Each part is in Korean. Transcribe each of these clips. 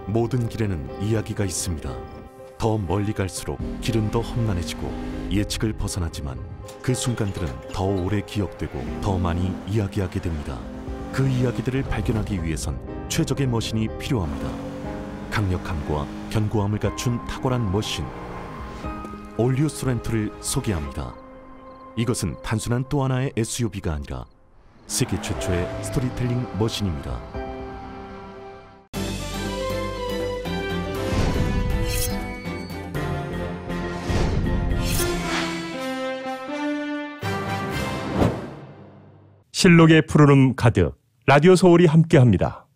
모든 길에는 이야기가 있습니다. 더 멀리 갈수록 길은 더 험난해지고 예측을 벗어나지만 그 순간들은 더 오래 기억되고 더 많이 이야기하게 됩니다. 그 이야기들을 발견하기 위해선 최적의 머신이 필요합니다. 강력함과 견고함을 갖춘 탁월한 머신, 올류 소렌토를 소개합니다. 이것은 단순한 또 하나의 SUV가 아니라 세계 최초의 스토리텔링 머신입니다. 실록의 푸르름 가득 라디오 서울이 함께합니다.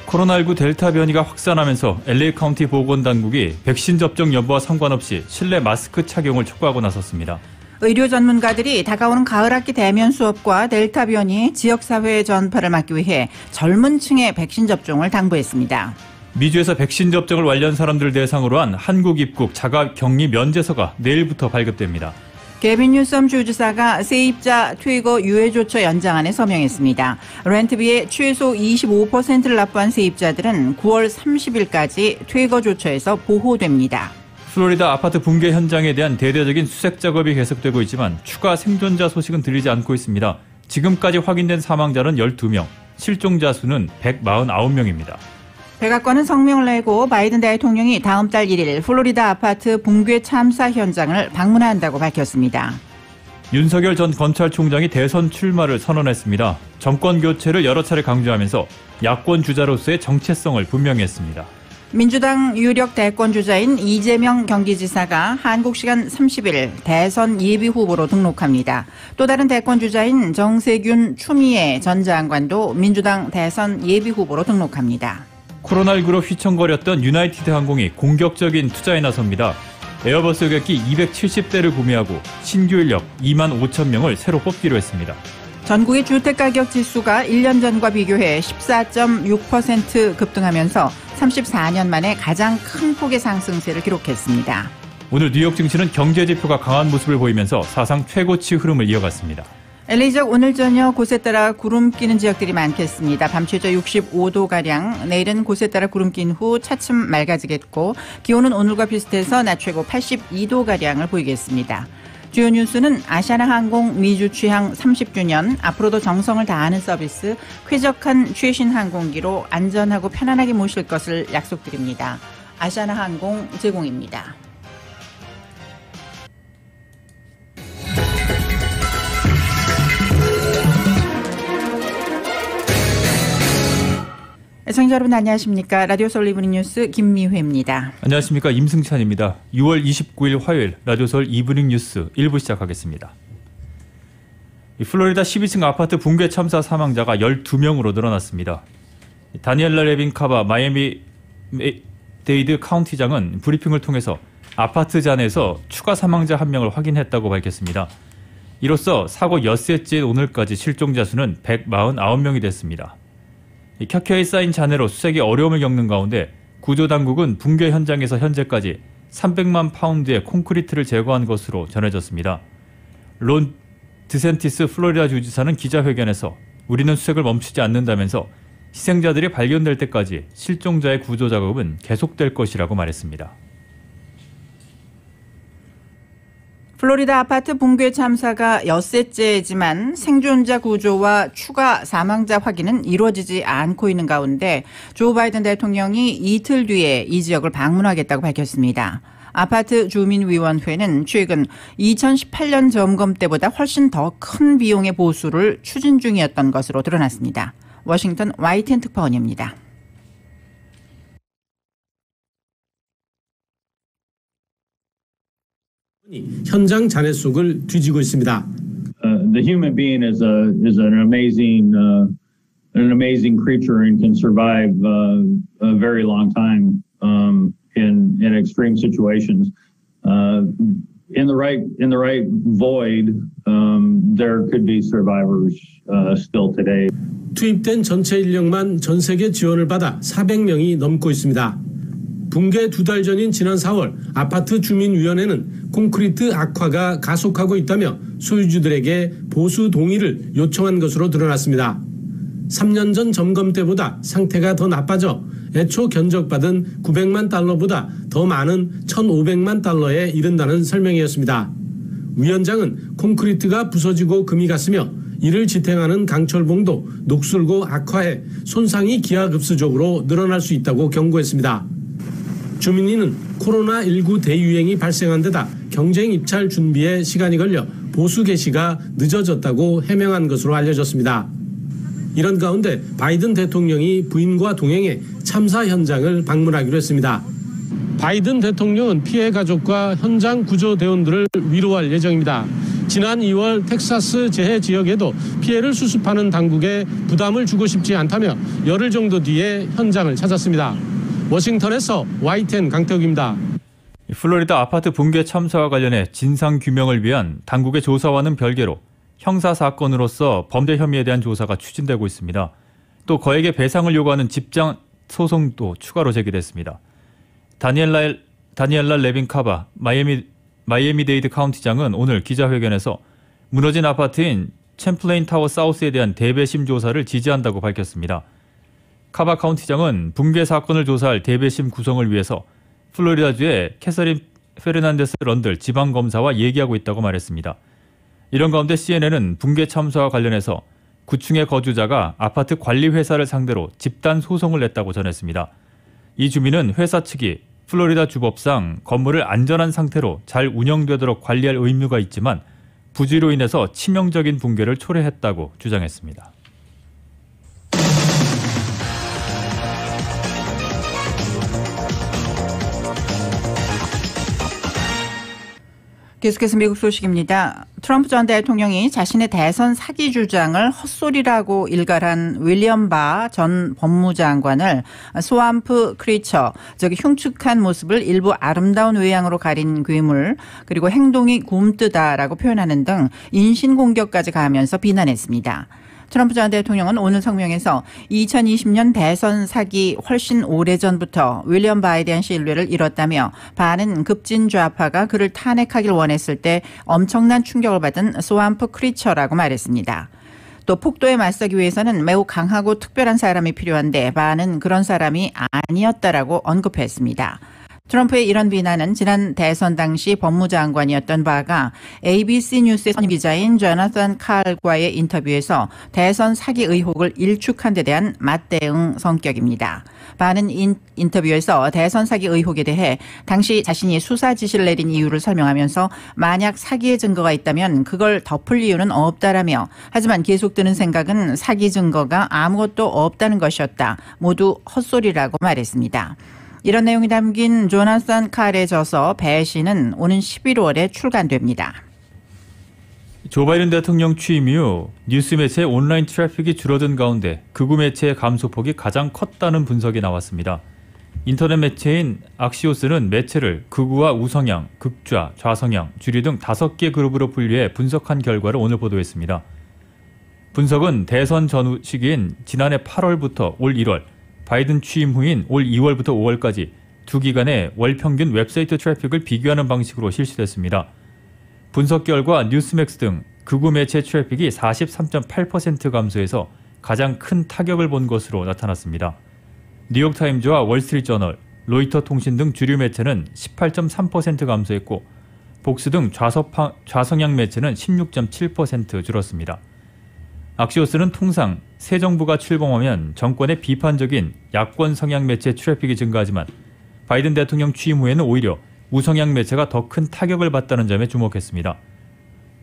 코로나19 델타 변이가 확산하면서 LA 카운티 보건당국이 백신 접종 여부와 상관없이 실내 마스크 착용을 촉구하고 나섰습니다. 의료 전문가들이 다가오는 가을학기 대면 수업과 델타 변이 지역사회의 전파를 막기 위해 젊은 층의 백신 접종을 당부했습니다. 미주에서 백신 접종을 완료한 사람들을 대상으로 한 한국 입국 자가 격리 면제서가 내일부터 발급됩니다. 게빈 뉴섬 주지사가 세입자 퇴거 유예 조처 연장안에 서명했습니다. 렌트비의 최소 25%를 납부한 세입자들은 9월 30일까지 퇴거 조처에서 보호됩니다. 플로리다 아파트 붕괴 현장에 대한 대대적인 수색 작업이 계속되고 있지만 추가 생존자 소식은 들리지 않고 있습니다. 지금까지 확인된 사망자는 12명, 실종자 수는 149명입니다. 백악관은 성명을 내고 바이든 대통령이 다음 달 1일 플로리다 아파트 붕괴 참사 현장을 방문한다고 밝혔습니다. 윤석열 전 검찰총장이 대선 출마를 선언했습니다. 정권 교체를 여러 차례 강조하면서 야권 주자로서의 정체성을 분명히 했습니다. 민주당 유력 대권 주자인 이재명 경기지사가 한국 시간 30일 대선 예비후보로 등록합니다. 또 다른 대권 주자인 정세균 추미애 전 장관도 민주당 대선 예비후보로 등록합니다. 코로나19로 휘청거렸던 유나이티드 항공이 공격적인 투자에 나섭니다. 에어버스 여객기 270대를 구매하고 신규 인력 2만 5천 명을 새로 뽑기로 했습니다. 전국의 주택가격 지수가 1년 전과 비교해 14.6% 급등하면서 34년 만에 가장 큰 폭의 상승세를 기록했습니다. 오늘 뉴욕 증시는 경제 지표가 강한 모습을 보이면서 사상 최고치 흐름을 이어갔습니다. LA 지역 오늘 저녁 곳에 따라 구름 끼는 지역들이 많겠습니다. 밤 최저 65도가량, 내일은 곳에 따라 구름 낀 후 차츰 맑아지겠고 기온은 오늘과 비슷해서 낮 최고 82도가량을 보이겠습니다. 주요 뉴스는 아시아나항공 미주 취항 30주년, 앞으로도 정성을 다하는 서비스, 쾌적한 최신 항공기로 안전하고 편안하게 모실 것을 약속드립니다. 아시아나항공 제공입니다. 시청자 여러분 안녕하십니까. 라디오 서울 이브닝 뉴스 김미회입니다. 안녕하십니까. 임승찬입니다. 6월 29일 화요일 라디오 서울 이브닝 뉴스 1부 시작하겠습니다. 플로리다 12층 아파트 붕괴 참사 사망자가 12명으로 늘어났습니다. 다니엘라 레빈 카바 마이애미 데이드 카운티장은 브리핑을 통해서 아파트 잔에서 추가 사망자 1명을 확인했다고 밝혔습니다. 이로써 사고 엿새째인 오늘까지 실종자 수는 149명이 됐습니다. 켜켜이 쌓인 잔해로 수색이 어려움을 겪는 가운데 구조당국은 붕괴 현장에서 현재까지 300만 파운드의 콘크리트를 제거한 것으로 전해졌습니다. 론 드센티스 플로리다 주지사는 기자회견에서 우리는 수색을 멈추지 않는다면서 희생자들이 발견될 때까지 실종자의 구조 작업은 계속될 것이라고 말했습니다. 플로리다 아파트 붕괴 참사가 엿새째지만 생존자 구조와 추가 사망자 확인은 이루어지지 않고 있는 가운데 조 바이든 대통령이 이틀 뒤에 이 지역을 방문하겠다고 밝혔습니다. 아파트 주민위원회는 최근 2018년 점검 때보다 훨씬 더 큰 비용의 보수를 추진 중이었던 것으로 드러났습니다. 워싱턴 YTN 특파원입니다. 현장 잔해 속을 뒤지고 있습니다. The human being is an amazing creature and can survive a very long time in extreme situations. in the right void, there could be survivors still today. 투입된 전체 인력만 전 세계 지원을 받아 400명이 넘고 있습니다. 붕괴 2달 전인 지난 4월 아파트 주민위원회는 콘크리트 악화가 가속하고 있다며 소유주들에게 보수 동의를 요청한 것으로 드러났습니다. 3년 전 점검 때보다 상태가 더 나빠져 애초 견적받은 900만 달러보다 더 많은 1,500만 달러에 이른다는 설명이었습니다. 위원장은 콘크리트가 부서지고 금이 갔으며 이를 지탱하는 강철봉도 녹슬고 악화해 손상이 기하급수적으로 늘어날 수 있다고 경고했습니다. 주민위는 코로나19 대유행이 발생한 데다 경쟁 입찰 준비에 시간이 걸려 보수 개시가 늦어졌다고 해명한 것으로 알려졌습니다. 이런 가운데 바이든 대통령이 부인과 동행해 참사 현장을 방문하기로 했습니다. 바이든 대통령은 피해 가족과 현장 구조대원들을 위로할 예정입니다. 지난 2월 텍사스 재해 지역에도 피해를 수습하는 당국에 부담을 주고 싶지 않다며 열흘 정도 뒤에 현장을 찾았습니다. 워싱턴에서 YTN 강태욱입니다. 플로리다 아파트 붕괴 참사와 관련해 진상 규명을 위한 당국의 조사와는 별개로 형사 사건으로서 범죄 혐의에 대한 조사가 추진되고 있습니다. 또 거액의 배상을 요구하는 집장 소송도 추가로 제기됐습니다. 다니엘라 레빈 카바 마이애미데이드 카운티장은 오늘 기자회견에서 무너진 아파트인 챔플레인 타워 사우스에 대한 대배심 조사를 지지한다고 밝혔습니다. 카바 카운티장은 붕괴 사건을 조사할 대배심 구성을 위해서 플로리다주의 캐서린 페르난데스 런들 지방검사와 얘기하고 있다고 말했습니다. 이런 가운데 CNN은 붕괴 참사와 관련해서 9층의 거주자가 아파트 관리회사를 상대로 집단 소송을 냈다고 전했습니다. 이 주민은 회사 측이 플로리다 주법상 건물을 안전한 상태로 잘 운영되도록 관리할 의무가 있지만 부지로 인해서 치명적인 붕괴를 초래했다고 주장했습니다. 계속해서 미국 소식입니다. 트럼프 전 대통령이 자신의 대선 사기 주장을 헛소리라고 일갈한 윌리엄 바 전 법무장관을 스왑프 크리처, 즉 흉측한 모습을 일부 아름다운 외양으로 가린 괴물, 그리고 행동이 굼뜨다라고 표현하는 등 인신공격까지 가하면서 비난했습니다. 트럼프 전 대통령은 오늘 성명에서 2020년 대선 사기 훨씬 오래전부터 윌리엄 바에 대한 신뢰를 잃었다며 바는 급진 좌파가 그를 탄핵하길 원했을 때 엄청난 충격을 받은 스왑프 크리처라고 말했습니다. 또 폭도에 맞서기 위해서는 매우 강하고 특별한 사람이 필요한데 바는 그런 사람이 아니었다라고 언급했습니다. 트럼프의 이런 비난은 지난 대선 당시 법무장관이었던 바가 ABC 뉴스의 선임 기자인 조나산 칼과의 인터뷰에서 대선 사기 의혹을 일축한 데 대한 맞대응 성격입니다. 바는 인터뷰에서 대선 사기 의혹에 대해 당시 자신이 수사 지시를 내린 이유를 설명하면서 만약 사기의 증거가 있다면 그걸 덮을 이유는 없다라며, 하지만 계속 드는 생각은 사기 증거가 아무것도 없다는 것이었다. 모두 헛소리라고 말했습니다. 이런 내용이 담긴 조나산 칼의 저서 배신은 오는 11월에 출간됩니다. 조 바이든 대통령 취임 이후 뉴스 매체의 온라인 트래픽이 줄어든 가운데 극우 매체의 감소폭이 가장 컸다는 분석이 나왔습니다. 인터넷 매체인 악시오스는 매체를 극우와 우성향, 극좌, 좌성향, 주류 등 5개 그룹으로 분류해 분석한 결과를 오늘 보도했습니다. 분석은 대선 전후 시기인 지난해 8월부터 올 1월, 바이든 취임 후인 올 2월부터 5월까지 두 기간의 월 평균 웹사이트 트래픽을 비교하는 방식으로 실시됐습니다. 분석 결과 뉴스맥스 등 극우 매체 트래픽이 43.8% 감소해서 가장 큰 타격을 본 것으로 나타났습니다. 뉴욕타임즈와 월스트리트저널, 로이터 통신 등 주류 매체는 18.3% 감소했고 복스 등 좌성향 매체는 16.7% 줄었습니다. 악시오스는 통상 새 정부가 출범하면 정권의 비판적인 야권 성향 매체 트래픽이 증가하지만 바이든 대통령 취임 후에는 오히려 우성향 매체가 더 큰 타격을 받다는 점에 주목했습니다.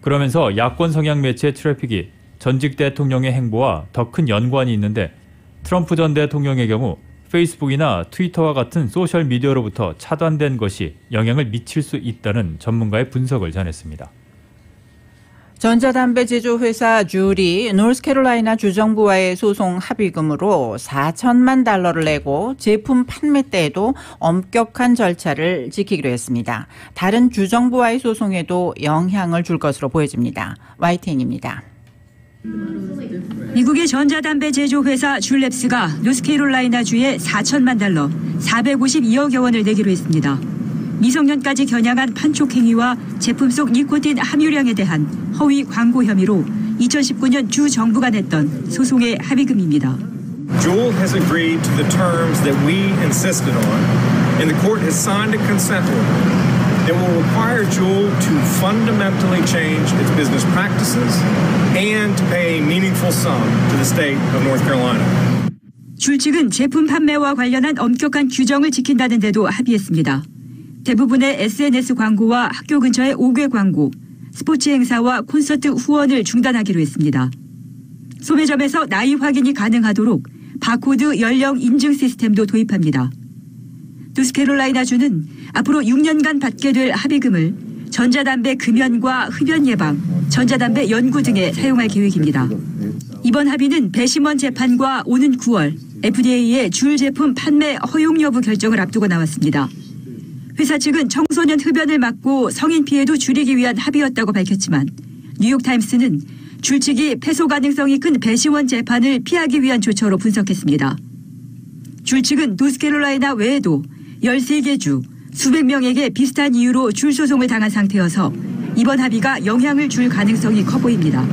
그러면서 야권 성향 매체 트래픽이 전직 대통령의 행보와 더 큰 연관이 있는데 트럼프 전 대통령의 경우 페이스북이나 트위터와 같은 소셜미디어로부터 차단된 것이 영향을 미칠 수 있다는 전문가의 분석을 전했습니다. 전자담배 제조회사 줄이 노스캐롤라이나 주정부와의 소송 합의금으로 $4,000만 내고 제품 판매 때에도 엄격한 절차를 지키기로 했습니다. 다른 주정부와의 소송에도 영향을 줄 것으로 보여집니다. YTN입니다. 미국의 전자담배 제조회사 줄랩스가 노스캐롤라이나주에 $4,000만, 452억여 원을 내기로 했습니다. 미성년까지 겨냥한 판촉 행위와 제품 속 니코틴 함유량에 대한 허위 광고 혐의로 2019년 주 정부가 냈던 소송의 합의금입니다. Juul has agreed to the terms that we insisted on, and the court has signed a consent order that will require Juul to fundamentally change its business practices and to pay a meaningful sum to the state of North Carolina. 줄 측은 제품 판매와 관련한 엄격한 규정을 지킨다는데도 합의했습니다. 대부분의 SNS 광고와 학교 근처의 5개 광고, 스포츠 행사와 콘서트 후원을 중단하기로 했습니다. 소매점에서 나이 확인이 가능하도록 바코드 연령 인증 시스템도 도입합니다. 노스캐롤라이나주는 앞으로 6년간 받게 될 합의금을 전자담배 금연과 흡연 예방, 전자담배 연구 등에 사용할 계획입니다. 이번 합의는 배심원 재판과 오는 9월 FDA의 줄 제품 판매 허용 여부 결정을 앞두고 나왔습니다. 회사 측은 청소년 흡연을 막고 성인 피해도 줄이기 위한 합의였다고 밝혔지만 뉴욕타임스는 줄 측이 패소 가능성이 큰 배심원 재판을 피하기 위한 조처로 분석했습니다. 줄 측은 노스캐롤라이나 외에도 13개 주, 수백 명에게 비슷한 이유로 줄 소송을 당한 상태여서 이번 합의가 영향을 줄 가능성이 커 보입니다.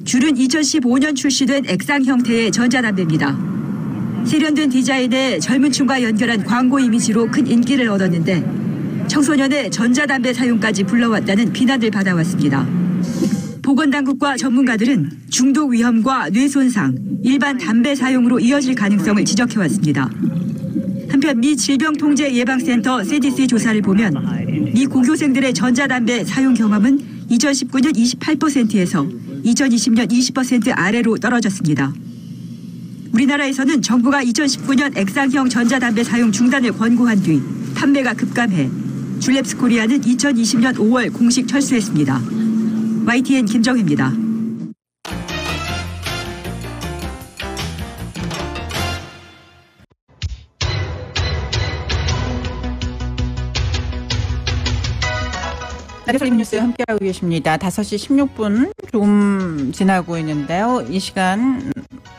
줄은 2015년 출시된 액상 형태의 전자담배입니다. 세련된 디자인에 젊은 층과 연결한 광고 이미지로 큰 인기를 얻었는데 청소년의 전자담배 사용까지 불러왔다는 비난을 받아왔습니다. 보건당국과 전문가들은 중독 위험과 뇌 손상, 일반 담배 사용으로 이어질 가능성을 지적해왔습니다. 한편 미 질병통제예방센터 CDC 조사를 보면 미 고교생들의 전자담배 사용 경험은 2019년 28%에서 2020년 20% 아래로 떨어졌습니다. 우리나라에서는 정부가 2019년 액상형 전자담배 사용 중단을 권고한 뒤 판매가 급감해 줄랩스 코리아는 2020년 5월 공식 철수했습니다. YTN 김정혜입니다. 나래솔 뉴스 함께하고 계십니다. 5시 16분 조금 지나고 있는데요. 이 시간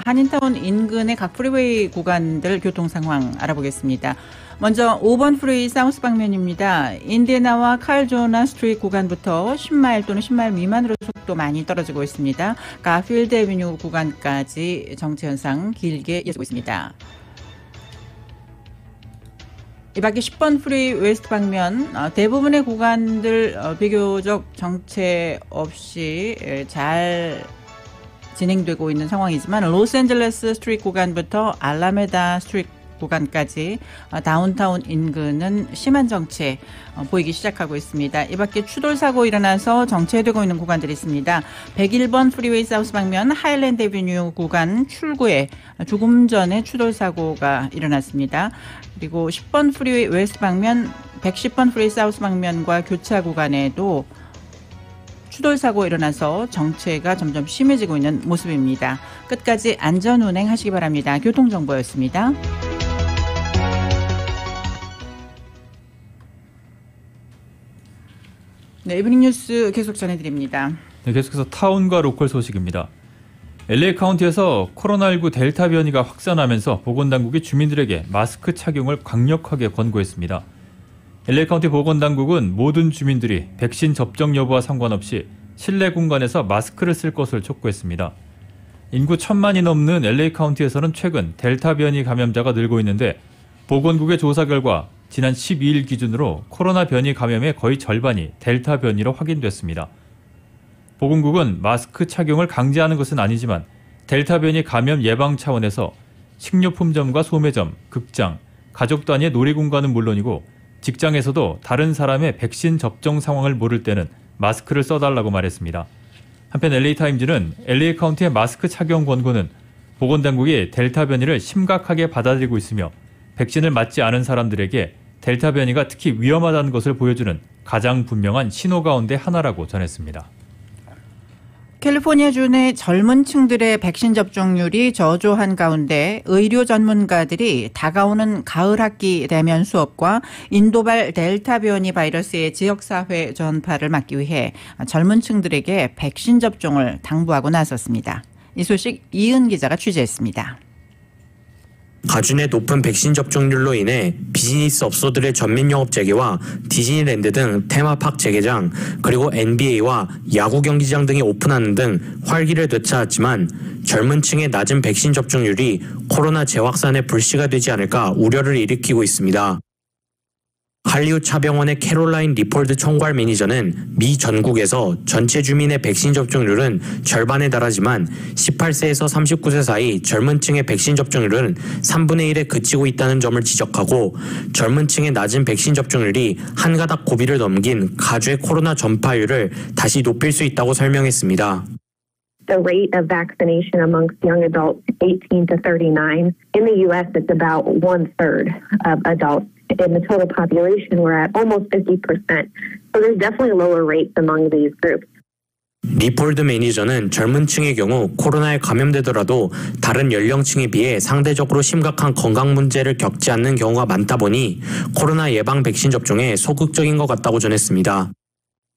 한인타운 인근의 각 프리웨이 구간들 교통 상황 알아보겠습니다. 먼저 5번 프리웨이 사우스 방면입니다. 인디애나와 칼조나 스트리트 구간부터 10마일 또는 10마일 미만으로 속도 많이 떨어지고 있습니다. 가필드 애비뉴 구간까지 정체 현상 길게 이어지고 있습니다. 이 밖에 10번 프리 웨스트 방면 대부분의 구간들 비교적 정체 없이 잘 진행되고 있는 상황이지만 로스앤젤레스 스트리트 구간부터 알라메다 스트리트 구간까지 다운타운 인근은 심한 정체 보이기 시작하고 있습니다. 이 밖에 추돌 사고 일어나서 정체되고 있는 구간들이 있습니다. 101번 프리웨이 사우스 방면 하일랜드 애비뉴 구간 출구에 조금 전에 추돌 사고가 일어났습니다. 그리고 10번 프리웨이 웨스트 방면 110번 프리웨이 사우스 방면과 교차 구간에도 추돌 사고 일어나서 정체가 점점 심해지고 있는 모습입니다. 끝까지 안전 운행하시기 바랍니다. 교통정보였습니다. 네, 이브닝 뉴스 계속 전해드립니다. 네, 계속해서 타운과 로컬 소식입니다. LA 카운티에서 코로나19 델타 변이가 확산하면서 보건당국이 주민들에게 마스크 착용을 강력하게 권고했습니다. LA 카운티 보건당국은 모든 주민들이 백신 접종 여부와 상관없이 실내 공간에서 마스크를 쓸 것을 촉구했습니다. 인구 1,000만이 넘는 LA 카운티에서는 최근 델타 변이 감염자가 늘고 있는데 보건국의 조사 결과 지난 12일 기준으로 코로나 변이 감염의 거의 절반이 델타 변이로 확인됐습니다. 보건국은 마스크 착용을 강제하는 것은 아니지만 델타 변이 감염 예방 차원에서 식료품점과 소매점, 극장, 가족 단위의 놀이공간은 물론이고 직장에서도 다른 사람의 백신 접종 상황을 모를 때는 마스크를 써달라고 말했습니다. 한편 LA타임즈는 LA 카운티의 마스크 착용 권고는 보건당국이 델타 변이를 심각하게 받아들이고 있으며 백신을 맞지 않은 사람들에게 델타 변이가 특히 위험하다는 것을 보여주는 가장 분명한 신호 가운데 하나라고 전했습니다. 캘리포니아주 내 젊은 층들의 백신 접종률이 저조한 가운데 의료 전문가들이 다가오는 가을 학기 대면 수업과 인도발 델타 변이 바이러스의 지역사회 전파를 막기 위해 젊은 층들에게 백신 접종을 당부하고 나섰습니다. 이 소식 이은 기자가 취재했습니다. 가주 내 높은 백신 접종률로 인해 비즈니스 업소들의 전면 영업 재개와 디즈니랜드 등 테마파크 재개장, 그리고 NBA와 야구 경기장 등이 오픈하는 등 활기를 되찾았지만 젊은 층의 낮은 백신 접종률이 코로나 재확산의 불씨가 되지 않을까 우려를 일으키고 있습니다. 할리우드 차병원의 캐롤라인 리폴드 총괄 매니저는 미 전국에서 전체 주민의 백신 접종률은 절반에 달하지만 18세에서 39세 사이 젊은 층의 백신 접종률은 3분의 1에 그치고 있다는 점을 지적하고 젊은 층의 낮은 백신 접종률이 한 가닥 고비를 넘긴 가주의 코로나 전파율을 다시 높일 수 있다고 설명했습니다. The rate of vaccination amongst young adults 18 to 39 in the U.S. it's about 1/3 of adults. In the total population, we're at almost 50%. So there's definitely lower rates among these groups. 리폴드 매니저는 젊은 층의 경우 코로나에 감염되더라도 다른 연령층에 비해 상대적으로 심각한 건강 문제를 겪지 않는 경우가 많다 보니 코로나 예방 백신 접종에 소극적인 것 같다고 전했습니다.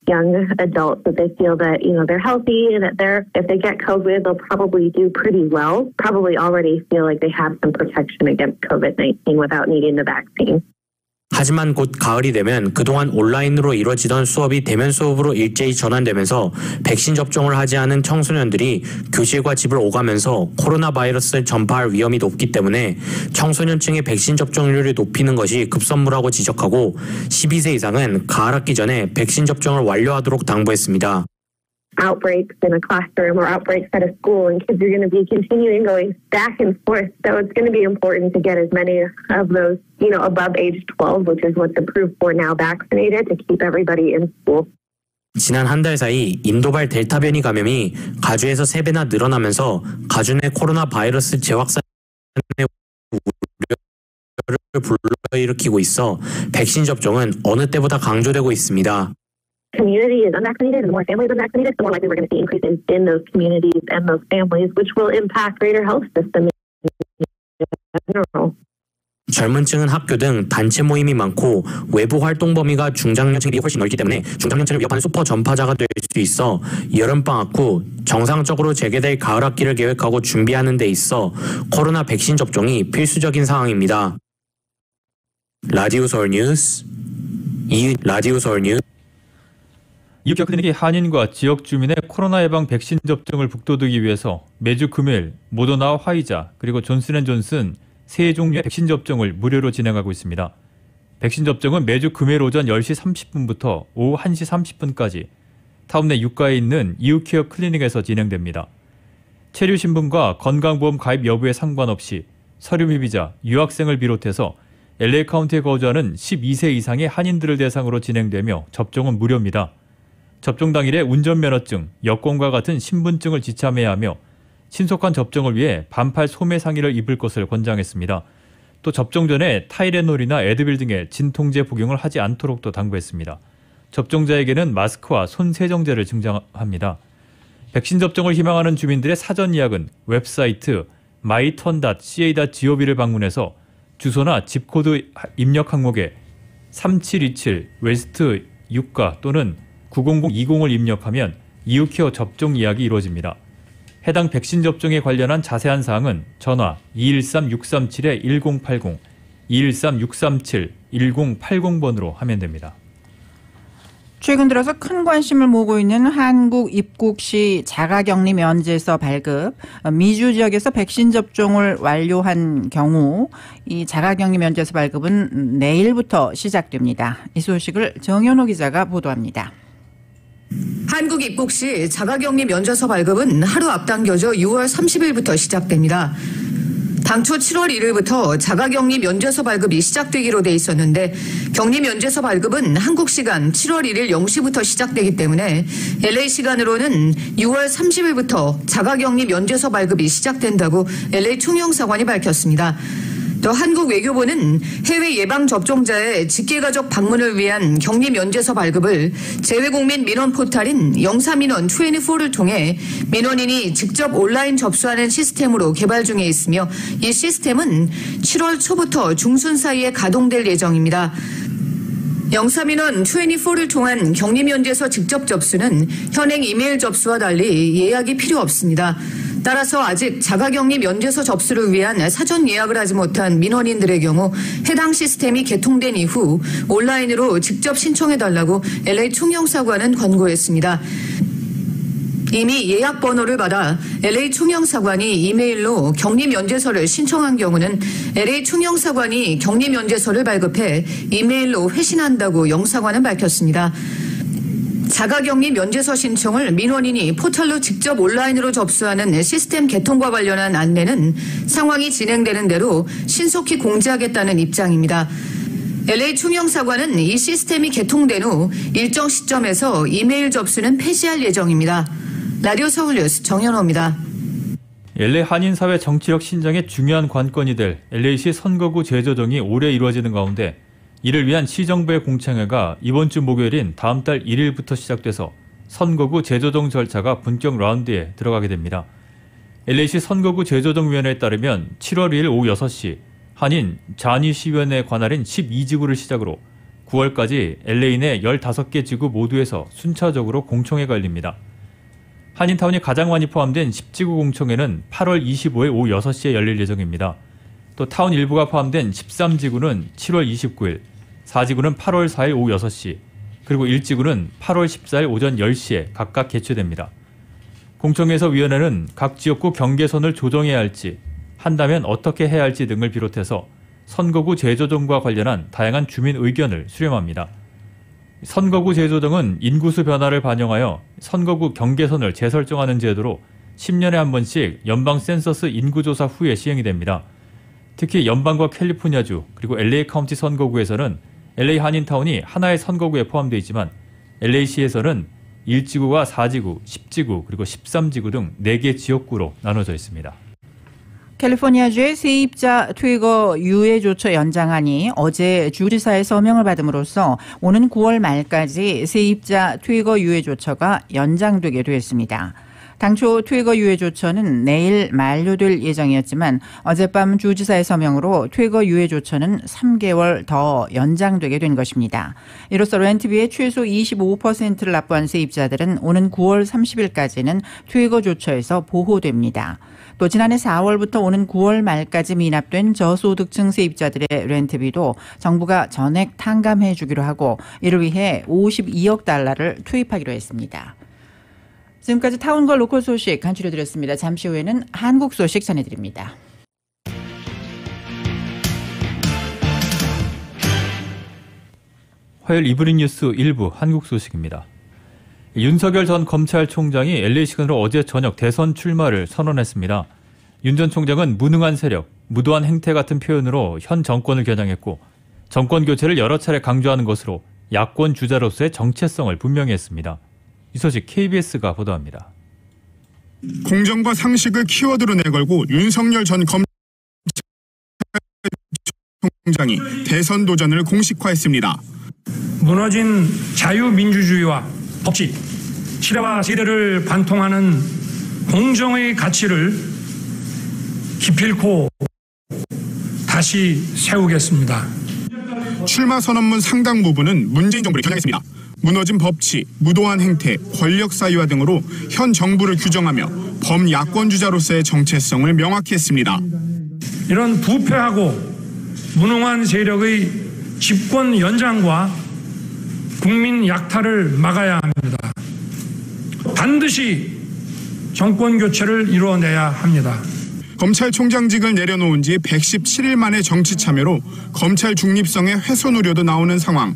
Young adults that they feel that they're healthy and that if they get COVID they'll probably do pretty well. Probably already feel like they have some protection against COVID-19 without needing the vaccine. 하지만 곧 가을이 되면 그동안 온라인으로 이루어지던 수업이 대면 수업으로 일제히 전환되면서 백신 접종을 하지 않은 청소년들이 교실과 집을 오가면서 코로나 바이러스를 전파할 위험이 높기 때문에 청소년층의 백신 접종률을 높이는 것이 급선무라고 지적하고 12세 이상은 가을 학기 전에 백신 접종을 완료하도록 당부했습니다. Outbreaks in a classroom or outbreaks at a school, and kids are going to be continuing going back and forth. So it's going to be important to get as many of those, above age 12, which is what's approved for now, vaccinated to keep everybody in school. 지난 한 달 사이 인도발 델타 변이 감염이 가주에서 3배나 늘어나면서 가주 내 코로나 바이러스 재확산의 우려를 불러일으키고 있어 백신 접종은 어느 때보다 강조되고 있습니다. Community is unvaccinated, and the more families are vaccinated, the more likely we're going to see increases in those communities and those families, which will impact greater health system in general. 젊은 층은 학교 등 단체 모임이 많고 외부 활동 범위가 중장년층에 비해 훨씬 넓기 때문에 중장년층을 위협하는 슈퍼 전파자가 될 수 있어 여름방학 후 정상적으로 재개될 가을 학기를 계획하고 준비하는 데 있어 코로나 백신 접종이 필수적인 상황입니다. 라디오 서울 뉴스 이웃 클리닉이 한인과 지역 주민의 코로나 예방 백신 접종을 북돋우기 위해서 매주 금요일 모더나와 화이자 그리고 존슨앤존슨 3종류의 백신 접종을 무료로 진행하고 있습니다. 백신 접종은 매주 금요일 오전 10시 30분부터 오후 1시 30분까지 타운 내 유가에 있는 이웃케어 클리닉에서 진행됩니다. 체류신분과 건강보험 가입 여부에 상관없이 서류 미비자, 유학생을 비롯해서 LA 카운티에 거주하는 12세 이상의 한인들을 대상으로 진행되며 접종은 무료입니다. 접종 당일에 운전면허증, 여권과 같은 신분증을 지참해야 하며 신속한 접종을 위해 반팔 소매 상의를 입을 것을 권장했습니다. 또 접종 전에 타이레놀이나 에드빌 등의 진통제 복용을 하지 않도록도 당부했습니다. 접종자에게는 마스크와 손 세정제를 증정합니다. 백신 접종을 희망하는 주민들의 사전 예약은 웹사이트 myturn.ca.gov를 방문해서 주소나 집코드 입력 항목에 3727 웨스트 유가 또는 90020을 입력하면 이웃케어 접종 예약이 이루어집니다. 해당 백신 접종에 관련한 자세한 사항은 전화 213-637-1080, 213-637-1080번으로 하면 됩니다. 최근 들어서 큰 관심을 모으고 있는 한국 입국 시 자가격리 면제서 발급. 미주 지역에서 백신 접종을 완료한 경우 이 자가격리 면제서 발급은 내일부터 시작됩니다. 이 소식을 정현호 기자가 보도합니다. 한국 입국 시 자가격리 면제서 발급은 하루 앞당겨져 6월 30일부터 시작됩니다. 당초 7월 1일부터 자가격리 면제서 발급이 시작되기로 돼 있었는데 격리 면제서 발급은 한국 시간 7월 1일 0시부터 시작되기 때문에 LA 시간으로는 6월 30일부터 자가격리 면제서 발급이 시작된다고 LA 총영사관이 밝혔습니다. 또 한국 외교부는 해외 예방 접종자의 직계가족 방문을 위한 격리 면제서 발급을 재외국민 민원 포탈인 영사민원 24를 통해 민원인이 직접 온라인 접수하는 시스템으로 개발 중에 있으며 이 시스템은 7월 초부터 중순 사이에 가동될 예정입니다. 영사민원 24를 통한 격리 면제서 직접 접수는 현행 이메일 접수와 달리 예약이 필요 없습니다. 따라서 아직 자가격리 면제서 접수를 위한 사전 예약을 하지 못한 민원인들의 경우 해당 시스템이 개통된 이후 온라인으로 직접 신청해달라고 LA 총영사관은 권고했습니다. 이미 예약 번호를 받아 LA 총영사관이 이메일로 격리 면제서를 신청한 경우는 LA 총영사관이 격리 면제서를 발급해 이메일로 회신한다고 영사관은 밝혔습니다. 자가격리 면제서 신청을 민원인이 포털로 직접 온라인으로 접수하는 시스템 개통과 관련한 안내는 상황이 진행되는 대로 신속히 공지하겠다는 입장입니다. LA 총영사관은 이 시스템이 개통된 후 일정 시점에서 이메일 접수는 폐지할 예정입니다. 라디오 서울뉴스 정현호입니다. LA 한인사회 정치력 신장의 중요한 관건이 될 LA시 선거구 재조정이 올해 이루어지는 가운데 이를 위한 시정부의 공청회가 이번 주 목요일인 다음 달 1일부터 시작돼서 선거구 재조정 절차가 본격 라운드에 들어가게 됩니다. LA시 선거구 재조정위원회에 따르면 7월 2일 오후 6시 한인 자니시위원회 관할인 12지구를 시작으로 9월까지 LA 내 15개 지구 모두에서 순차적으로 공청회가 열립니다. 한인타운이 가장 많이 포함된 10지구 공청회는 8월 25일 오후 6시에 열릴 예정입니다. 또 타운 일부가 포함된 13지구는 7월 29일, 4지구는 8월 4일 오후 6시, 그리고 1지구는 8월 14일 오전 10시에 각각 개최됩니다. 공청회에서 위원회는 각 지역구 경계선을 조정해야 할지, 한다면 어떻게 해야 할지 등을 비롯해서 선거구 재조정과 관련한 다양한 주민 의견을 수렴합니다. 선거구 재조정은 인구수 변화를 반영하여 선거구 경계선을 재설정하는 제도로 10년에 한 번씩 연방 센서스 인구조사 후에 시행이 됩니다. 특히 연방과 캘리포니아주 그리고 LA 카운티 선거구에서는 LA 한인타운이 하나의 선거구에 포함되어 있지만 LA시에서는 1지구와 4지구, 10지구 그리고 13지구 등 4개 지역구로 나눠져 있습니다. 캘리포니아주의 세입자 퇴거 유예 조처 연장안이 어제 주지사의 서명을 받음으로써 오는 9월 말까지 세입자 퇴거 유예 조처가 연장되게 됐습니다. 당초 퇴거 유예 조처는 내일 만료될 예정이었지만 어젯밤 주지사의 서명으로 퇴거 유예 조처는 3개월 더 연장되게 된 것입니다. 이로써 렌트비의 최소 25%를 납부한 세입자들은 오는 9월 30일까지는 퇴거 조처에서 보호됩니다. 또 지난해 4월부터 오는 9월 말까지 미납된 저소득층 세입자들의 렌트비도 정부가 전액 탕감해 주기로 하고 이를 위해 52억 달러를 투입하기로 했습니다. 지금까지 타운과 로컬 소식 간추려드렸습니다. 잠시 후에는 한국 소식 전해드립니다. 화요일 이브닝 뉴스 1부 한국 소식입니다. 윤석열 전 검찰총장이 LA 시간으로 어제 저녁 대선 출마를 선언했습니다. 윤 전 총장은 무능한 세력, 무도한 행태 같은 표현으로 현 정권을 겨냥했고 정권 교체를 여러 차례 강조하는 것으로 야권 주자로서의 정체성을 분명히 했습니다. 이 소식 KBS가 보도합니다. 공정과 상식을 키워드로 내걸고 윤석열 전 검찰총장이 대선 도전을 공식화했습니다. 무너진 자유민주주의와 법치, 시대와 세대를 관통하는 공정의 가치를 기필코 다시 세우겠습니다. 출마 선언문 상당 부분은 문재인 정부를 겨냥했습니다. 무너진 법치, 무도한 행태, 권력 사유화 등으로 현 정부를 규정하며 범야권 주자로서의 정체성을 명확히 했습니다. 이런 부패하고 무능한 세력의 집권 연장과 국민 약탈을 막아야 합니다. 반드시 정권 교체를 이루어내야 합니다. 검찰총장직을 내려놓은 지 117일 만에 정치 참여로 검찰 중립성의 훼손 우려도 나오는 상황.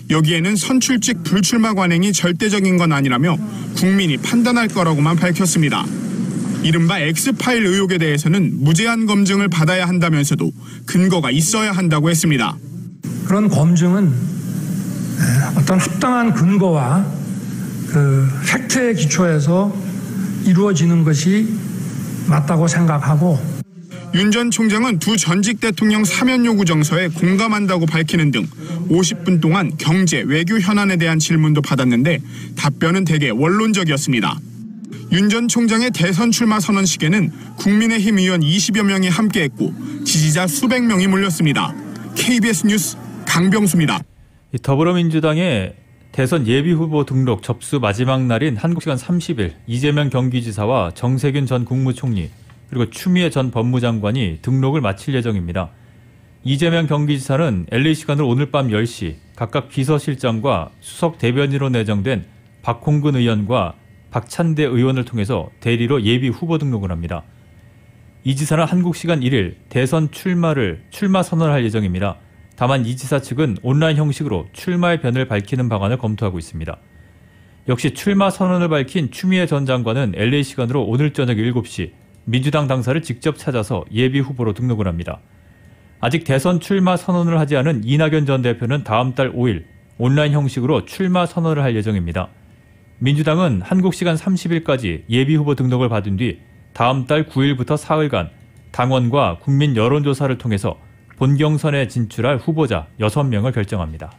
여기에는 선출직 불출마 관행이 절대적인 건 아니라며 국민이 판단할 거라고만 밝혔습니다. 이른바 X파일 의혹에 대해서는 무제한 검증을 받아야 한다면서도 근거가 있어야 한다고 했습니다. 그런 검증은 어떤 합당한 근거와 팩트에 기초해서 이루어지는 것이 맞다고 생각하고 윤 전 총장은 두 전직 대통령 사면 요구 정서에 공감한다고 밝히는 등 50분 동안 경제, 외교 현안에 대한 질문도 받았는데 답변은 대개 원론적이었습니다. 윤 전 총장의 대선 출마 선언식에는 국민의힘 의원 20여 명이 함께했고 지지자 수백 명이 몰렸습니다. KBS 뉴스 강병수입니다. 더불어민주당의 대선 예비후보 등록 접수 마지막 날인 한국시간 30일 이재명 경기지사와 정세균 전 국무총리 그리고 추미애 전 법무장관이 등록을 마칠 예정입니다. 이재명 경기지사는 LA 시간으로 오늘 밤 10시 각각 비서실장과 수석 대변인으로 내정된 박홍근 의원과 박찬대 의원을 통해서 대리로 예비 후보 등록을 합니다. 이 지사는 한국 시간 1일 대선 출마 선언할 예정입니다. 다만 이 지사 측은 온라인 형식으로 출마의 변을 밝히는 방안을 검토하고 있습니다. 역시 출마 선언을 밝힌 추미애 전 장관은 LA 시간으로 오늘 저녁 7시 민주당 당사를 직접 찾아서 예비 후보로 등록을 합니다. 아직 대선 출마 선언을 하지 않은 이낙연 전 대표는 다음 달 5일 온라인 형식으로 출마 선언을 할 예정입니다. 민주당은 한국 시간 30일까지 예비 후보 등록을 받은 뒤 다음 달 9일부터 사흘간 당원과 국민 여론조사를 통해서 본경선에 진출할 후보자 6명을 결정합니다.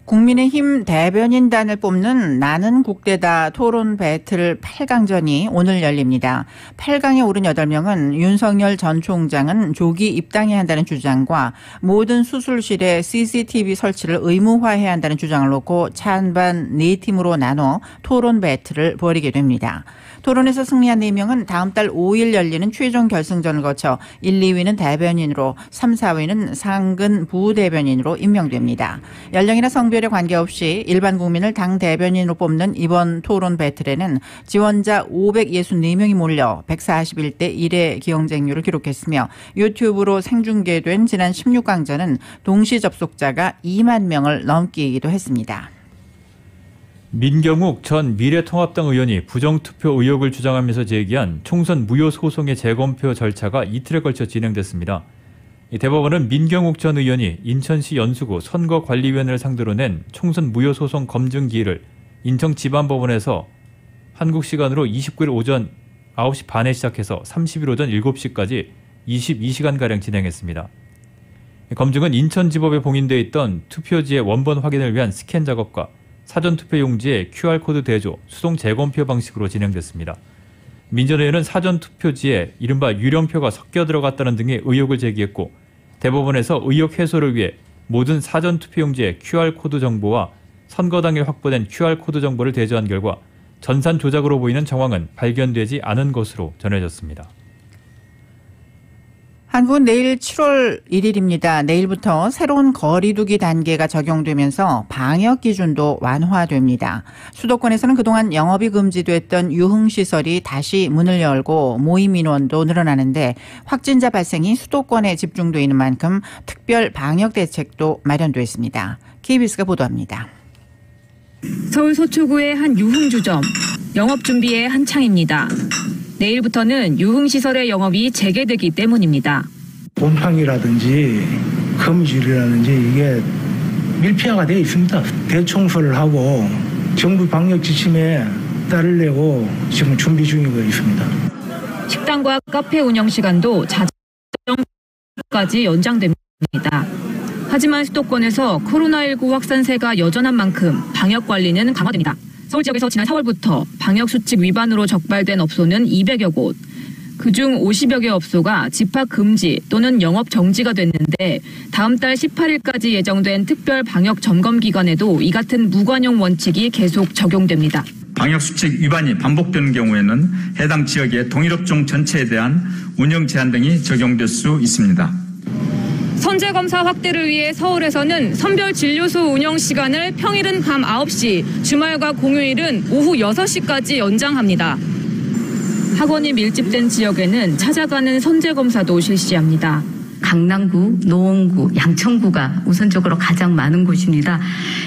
국민의힘 대변인단을 뽑는 나는 국대다 토론 배틀 8강전이 오늘 열립니다. 8강에 오른 8명은 윤석열 전 총장은 조기 입당해야 한다는 주장과 모든 수술실에 CCTV 설치를 의무화해야 한다는 주장을 놓고 찬반 4팀으로 나눠 토론 배틀을 벌이게 됩니다. 토론에서 승리한 4명은 다음 달 5일 열리는 최종 결승전을 거쳐 1, 2위는 대변인으로 3, 4위는 상근 부대변인으로 임명됩니다. 연령이나 성별에 관계없이 일반 국민을 당 대변인으로 뽑는 이번 토론 배틀에는 지원자 564명이 몰려 141대 1의 경쟁률을 기록했으며 유튜브로 생중계된 지난 16강전은 동시 접속자가 2만 명을 넘기기도 했습니다. 민경욱 전 미래통합당 의원이 부정투표 의혹을 주장하면서 제기한 총선 무효 소송의 재검표 절차가 이틀에 걸쳐 진행됐습니다. 대법원은 민경욱 전 의원이 인천시 연수구 선거관리위원회를 상대로 낸 총선 무효 소송 검증 기일을 인천지방법원에서 한국 시간으로 29일 오전 9시 반에 시작해서 30일 오전 7시까지 22시간가량 진행했습니다. 검증은 인천지법에 봉인되어 있던 투표지의 원본 확인을 위한 스캔 작업과 사전투표용지의 QR코드 대조, 수동 재검표 방식으로 진행됐습니다. 민 전 의원은 사전투표지에 이른바 유령표가 섞여 들어갔다는 등의 의혹을 제기했고 대법원에서 의혹 해소를 위해 모든 사전투표용지의 QR코드 정보와 선거 당일 확보된 QR코드 정보를 대조한 결과 전산 조작으로 보이는 정황은 발견되지 않은 것으로 전해졌습니다. 한국은 내일 7월 1일입니다. 내일부터 새로운 거리두기 단계가 적용되면서 방역 기준도 완화됩니다. 수도권에서는 그동안 영업이 금지됐던 유흥시설이 다시 문을 열고 모임 인원도 늘어나는데 확진자 발생이 수도권에 집중돼 있는 만큼 특별 방역 대책도 마련돼 있습니다. KBS가 보도합니다. 서울 서초구의 한 유흥주점, 영업 준비에 한창입니다. 내일부터는 유흥시설의 영업이 재개되기 때문입니다. 곰팡이라든지 거미줄이라든지 이게 밀폐화가 되어 있습니다. 대청소를 하고 정부 방역 지침에 따르려고 지금 준비 중이고 있습니다. 식당과 카페 운영 시간도 자정까지 연장됩니다. 하지만 수도권에서 코로나19 확산세가 여전한 만큼 방역 관리는 강화됩니다. 서울 지역에서 지난 4월부터 방역수칙 위반으로 적발된 업소는 200여 곳. 그중 50여 개 업소가 집합 금지 또는 영업 정지가 됐는데 다음 달 18일까지 예정된 특별 방역 점검 기간에도 이 같은 무관용 원칙이 계속 적용됩니다. 방역수칙 위반이 반복되는 경우에는 해당 지역의 동일업종 전체에 대한 운영 제한 등이 적용될 수 있습니다. 선제검사 확대를 위해 서울에서는 선별진료소 운영 시간을 평일은 밤 9시, 주말과 공휴일은 오후 6시까지 연장합니다. 학원이 밀집된 지역에는 찾아가는 선제검사도 실시합니다. 강남구, 노원구, 양천구가 우선적으로 가장 많은 곳입니다.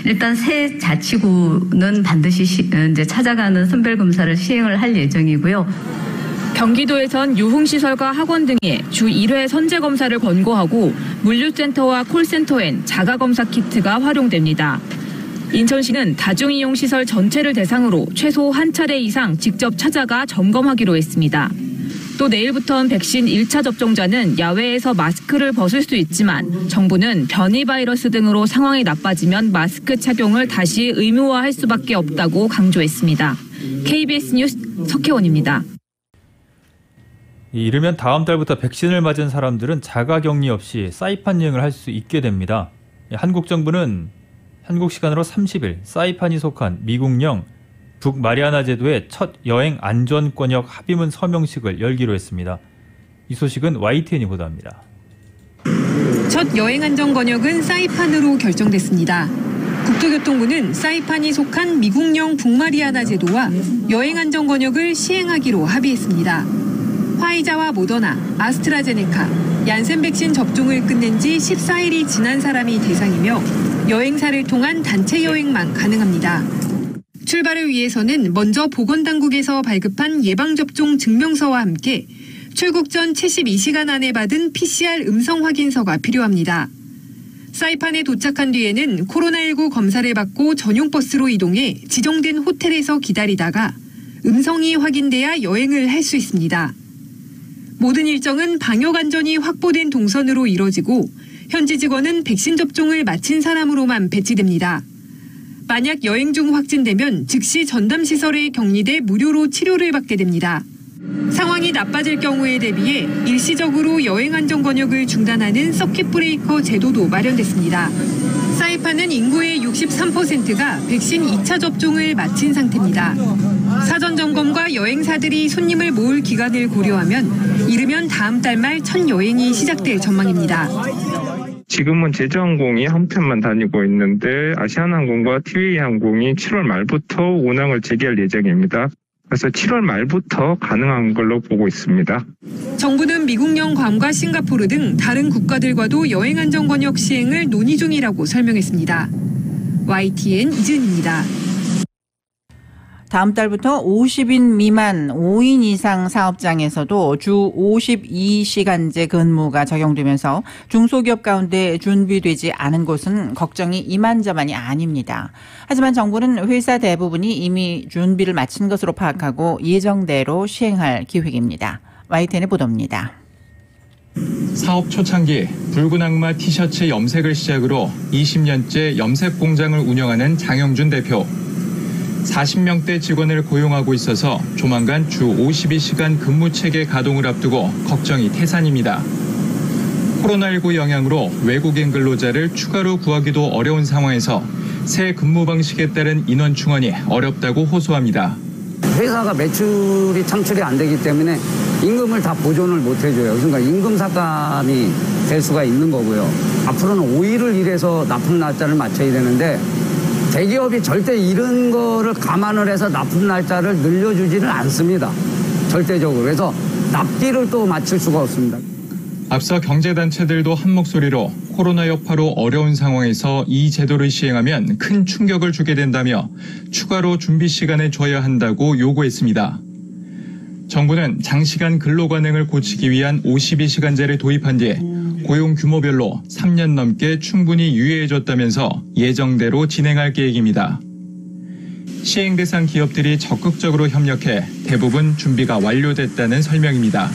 일단 새 자치구는 반드시 이제 찾아가는 선별검사를 시행을 할 예정이고요. 경기도에선 유흥시설과 학원 등에 주 1회 선제검사를 권고하고 물류센터와 콜센터엔 자가검사 키트가 활용됩니다. 인천시는 다중이용시설 전체를 대상으로 최소 한 차례 이상 직접 찾아가 점검하기로 했습니다. 또 내일부터는 백신 1차 접종자는 야외에서 마스크를 벗을 수 있지만 정부는 변이 바이러스 등으로 상황이 나빠지면 마스크 착용을 다시 의무화할 수밖에 없다고 강조했습니다. KBS 뉴스 석혜원입니다. 이르면 다음 달부터 백신을 맞은 사람들은 자가격리 없이 사이판 여행을 할 수 있게 됩니다. 한국 정부는 한국 시간으로 30일 사이판이 속한 미국령 북마리아나 제도의 첫 여행 안전권역 합의문 서명식을 열기로 했습니다. 이 소식은 YTN이 보도합니다. 첫 여행 안전권역은 사이판으로 결정됐습니다. 국토교통부는 사이판이 속한 미국령 북마리아나 제도와 여행 안전권역을 시행하기로 합의했습니다. 화이자와 모더나, 아스트라제네카, 얀센 백신 접종을 끝낸 지 14일이 지난 사람이 대상이며 여행사를 통한 단체 여행만 가능합니다. 출발을 위해서는 먼저 보건당국에서 발급한 예방접종 증명서와 함께 출국 전 72시간 안에 받은 PCR 음성 확인서가 필요합니다. 사이판에 도착한 뒤에는 코로나19 검사를 받고 전용 버스로 이동해 지정된 호텔에서 기다리다가 음성이 확인돼야 여행을 할 수 있습니다. 모든 일정은 방역 안전이 확보된 동선으로 이뤄지고 현지 직원은 백신 접종을 마친 사람으로만 배치됩니다. 만약 여행 중 확진되면 즉시 전담시설에 격리돼 무료로 치료를 받게 됩니다. 상황이 나빠질 경우에 대비해 일시적으로 여행 안전권역을 중단하는 서킷 브레이커 제도도 마련됐습니다. 사이판은 인구의 63%가 백신 2차 접종을 마친 상태입니다. 사전 점검과 여행사들이 손님을 모을 기간을 고려하면 이르면 다음 달 말 첫 여행이 시작될 전망입니다. 지금은 제주항공이 한 편만 다니고 있는데 아시아나항공과 티웨이항공이 7월 말부터 운항을 재개할 예정입니다. 그래서 7월 말부터 가능한 걸로 보고 있습니다. 정부는 미국령 괌과 싱가포르 등 다른 국가들과도 여행 안전권역 시행을 논의 중이라고 설명했습니다. YTN 이진입니다. 다음 달부터 50인 미만 5인 이상 사업장에서도 주 52시간제 근무가 적용되면서 중소기업 가운데 준비되지 않은 곳은 걱정이 이만저만이 아닙니다. 하지만 정부는 회사 대부분이 이미 준비를 마친 것으로 파악하고 예정대로 시행할 계획입니다. YTN의 보도입니다. 사업 초창기 붉은 악마 티셔츠 염색을 시작으로 20년째 염색 공장을 운영하는 장영준 대표. 40명대 직원을 고용하고 있어서 조만간 주 52시간 근무 체계 가동을 앞두고 걱정이 태산입니다. 코로나19 영향으로 외국인 근로자를 추가로 구하기도 어려운 상황에서 새 근무 방식에 따른 인원 충원이 어렵다고 호소합니다. 회사가 매출이 창출이 안 되기 때문에 임금을 다 보존을 못 해줘요. 그러니까 임금 삭감이 될 수가 있는 거고요. 앞으로는 5일을 일해서 납품 날짜를 맞춰야 되는데 대기업이 절대 이런 거를 감안을 해서 납품 날짜를 늘려주지는 않습니다. 절대적으로. 그래서 납기를 또 맞출 수가 없습니다. 앞서 경제단체들도 한 목소리로 코로나 여파로 어려운 상황에서 이 제도를 시행하면 큰 충격을 주게 된다며 추가로 준비 시간을 줘야 한다고 요구했습니다. 정부는 장시간 근로 관행을 고치기 위한 52시간제를 도입한 뒤 고용 규모별로 3년 넘게 충분히 유예해줬다면서 예정대로 진행할 계획입니다. 시행 대상 기업들이 적극적으로 협력해 대부분 준비가 완료됐다는 설명입니다.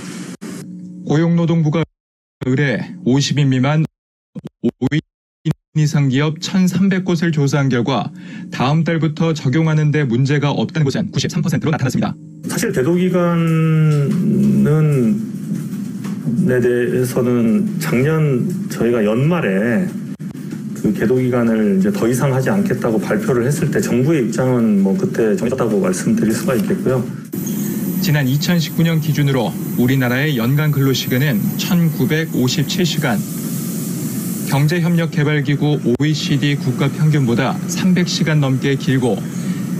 고용노동부가 의뢰 50인 미만 5인 이상 기업 1,300곳을 조사한 결과 다음 달부터 적용하는 데 문제가 없다는 곳은 93%로 나타났습니다. 사실 대도기간은 에 대해서는 작년 저희가 연말에 그 계도 기간을 이제 더 이상 하지 않겠다고 발표를 했을 때 정부의 입장은 뭐 그때 정했다고 말씀드릴 수가 있겠고요. 지난 2019년 기준으로 우리나라의 연간 근로시간은 1,957시간. 경제협력개발기구 OECD 국가 평균보다 300시간 넘게 길고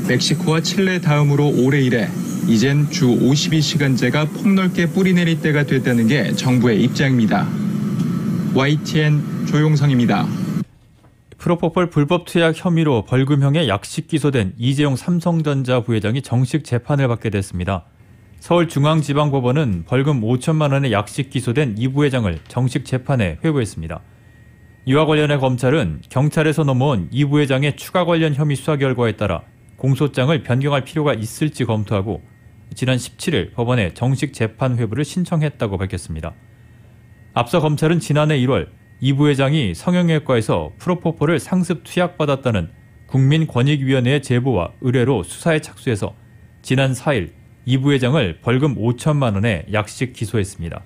멕시코와 칠레 다음으로 오래 일해 이젠 주 52시간제가 폭넓게 뿌리내릴 때가 됐다는 게 정부의 입장입니다. YTN 조용성입니다. 프로포폴 불법 투약 혐의로 벌금형에 약식 기소된 이재용 삼성전자 부회장이 정식 재판을 받게 됐습니다. 서울중앙지방법원은 벌금 5천만 원의 약식 기소된 이 부회장을 정식 재판에 회부했습니다. 이와 관련해 검찰은 경찰에서 넘어온 이 부회장의 추가 관련 혐의 수사 결과에 따라 공소장을 변경할 필요가 있을지 검토하고 지난 17일 법원에 정식 재판 회부를 신청했다고 밝혔습니다. 앞서 검찰은 지난해 1월 이 부회장이 성형외과에서 프로포폴을 상습 투약받았다는 국민권익위원회의 제보와 의뢰로 수사에 착수해서 지난 4일 이 부회장을 벌금 5천만 원에 약식 기소했습니다.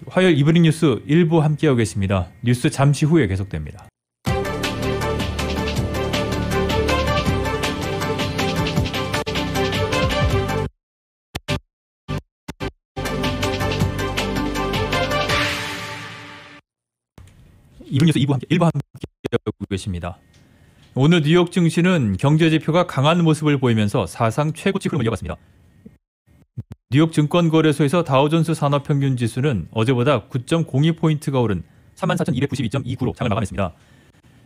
화요일 이브닝 뉴스 1부 함께하고 계십니다. 뉴스 잠시 후에 계속됩니다. 이브닝 뉴스 1부 함께하고 계십니다. 오늘 뉴욕 증시는 경제 지표가 강한 모습을 보이면서 사상 최고치 흐름을 이어갔습니다. 뉴욕 증권거래소에서 다우존스 산업평균지수는 어제보다 9.02포인트가 오른 34,292.29로 장을 마감했습니다.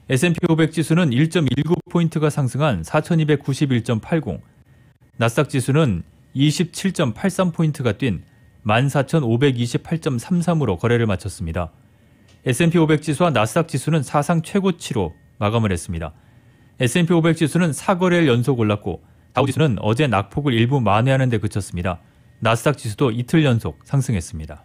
S&P 500지수는 1.19포인트가 상승한 4,291.80, 나스닥 지수는 27.83포인트가 뛴 14,528.33으로 거래를 마쳤습니다. S&P 500지수와 나스닥 지수는 사상 최고치로 마감을 했습니다. S&P 500지수는 4거래일 연속 올랐고 다우지수는 어제 낙폭을 일부 만회하는 데 그쳤습니다. 나스닥 지수도 이틀 연속 상승했습니다.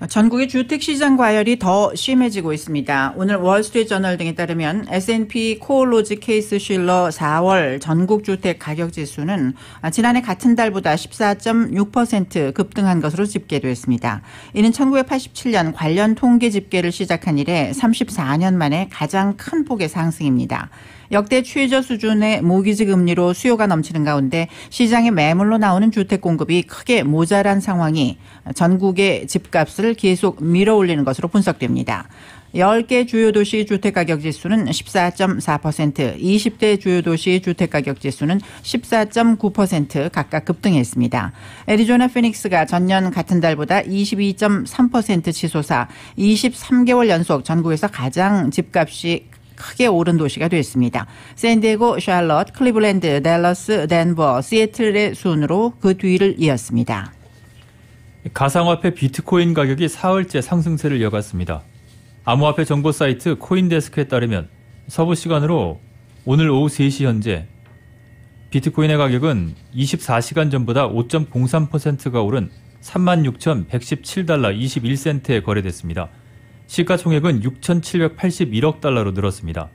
전국의 주택시장 과열이 더 심해지고 있습니다. 오늘 월스트리트저널 등에 따르면 S&P 코올로지 케이스 쉴러 4월 전국 주택 가격 지수는 지난해 같은 달보다 14.6% 급등한 것으로 집계됐습니다. 이는 1987년 관련 통계 집계를 시작한 이래 34년 만에 가장 큰 폭의 상승입니다. 역대 최저 수준의 모기지 금리로 수요가 넘치는 가운데 시장에 매물로 나오는 주택 공급이 크게 모자란 상황이 전국의 집값을 계속 밀어올리는 것으로 분석됩니다. 10개 주요 도시 주택가격 지수는 14.4%, 20대 주요 도시 주택가격 지수는 14.9% 각각 급등했습니다. 애리조나 피닉스가 전년 같은 달보다 22.3% 치솟아 23개월 연속 전국에서 가장 집값이 크게 오른 도시가 됐습니다. 샌디에고, 샬럿, 클리블랜드, 댈러스, 덴버, 시애틀의 순으로 그 뒤를 이었습니다. 가상화폐 비트코인 가격이 사흘째 상승세를 이어갔습니다. 암호화폐 정보 사이트 코인데스크에 따르면 서부 시간으로 오늘 오후 3시 현재 비트코인의 가격은 24시간 전보다 5.03%가 오른 36,117달러 21센트에 거래됐습니다. 시가총액은 6,781억 달러로 늘었습니다.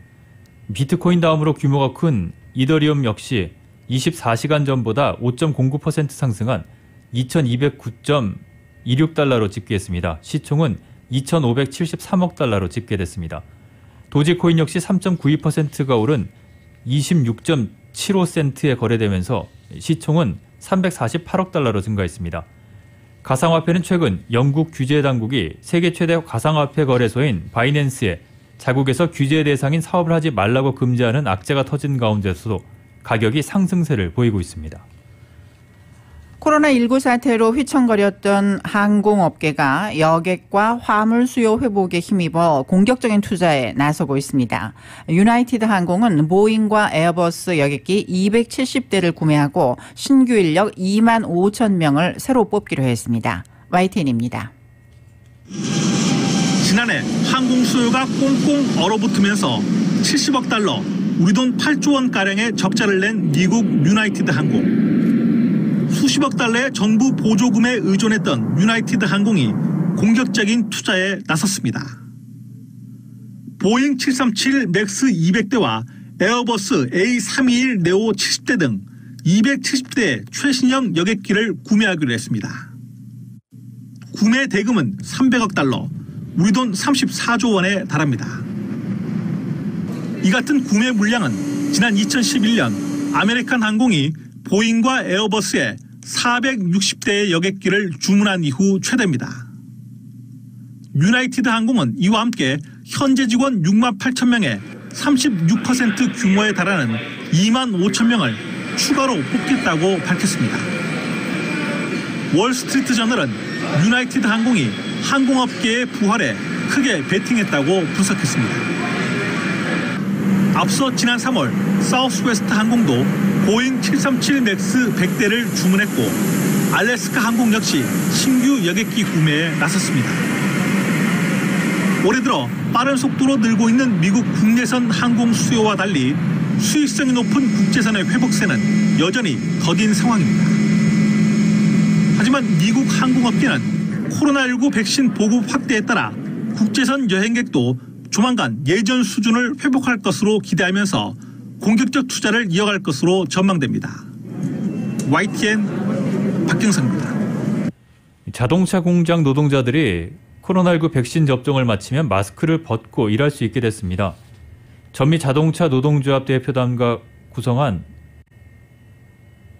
비트코인 다음으로 규모가 큰 이더리움 역시 24시간 전보다 5.09% 상승한 2,209.26달러로 집계했습니다. 시총은 2,573억 달러로 집계됐습니다. 도지코인 역시 3.92%가 오른 26.75센트에 거래되면서 시총은 348억 달러로 증가했습니다. 가상화폐는 최근 영국 규제 당국이 세계 최대 가상화폐 거래소인 바이낸스에 자국에서 규제 대상인 사업을 하지 말라고 금지하는 악재가 터진 가운데서도 가격이 상승세를 보이고 있습니다. 코로나19 사태로 휘청거렸던 항공업계가 여객과 화물 수요 회복에 힘입어 공격적인 투자에 나서고 있습니다. 유나이티드 항공은 보잉과 에어버스 여객기 270대를 구매하고 신규 인력 2만 5천 명을 새로 뽑기로 했습니다. YTN입니다. 지난해 항공 수요가 꽁꽁 얼어붙으면서 70억 달러, 우리 돈 8조 원가량의 적자를 낸 미국 유나이티드 항공. 수십억 달러의 정부 보조금에 의존했던 유나이티드 항공이 공격적인 투자에 나섰습니다. 보잉 737 맥스 200대와 에어버스 A321 네오 70대 등 270대 최신형 여객기를 구매하기로 했습니다. 구매 대금은 300억 달러, 우리 돈 34조 원에 달합니다. 이 같은 구매 물량은 지난 2011년 아메리칸 항공이 보잉과 에어버스에 460대의 여객기를 주문한 이후 최대입니다. 유나이티드 항공은 이와 함께 현재 직원 6만 8천 명의 36% 규모에 달하는 2만 5천 명을 추가로 뽑겠다고 밝혔습니다. 월스트리트 저널은 유나이티드 항공이 항공업계의 부활에 크게 베팅했다고 분석했습니다. 앞서 지난 3월 사우스웨스트 항공도 보잉 737 맥스 100대를 주문했고 알래스카 항공 역시 신규 여객기 구매에 나섰습니다. 올해 들어 빠른 속도로 늘고 있는 미국 국내선 항공 수요와 달리 수익성이 높은 국제선의 회복세는 여전히 더딘 상황입니다. 하지만 미국 항공업계는 코로나19 백신 보급 확대에 따라 국제선 여행객도 조만간 예전 수준을 회복할 것으로 기대하면서 공격적 투자를 이어갈 것으로 전망됩니다. YTN 박경선입니다. 자동차 공장 노동자들이 코로나19 백신 접종을 마치면 마스크를 벗고 일할 수 있게 됐습니다. 전미 자동차 노동조합 대표단과 구성한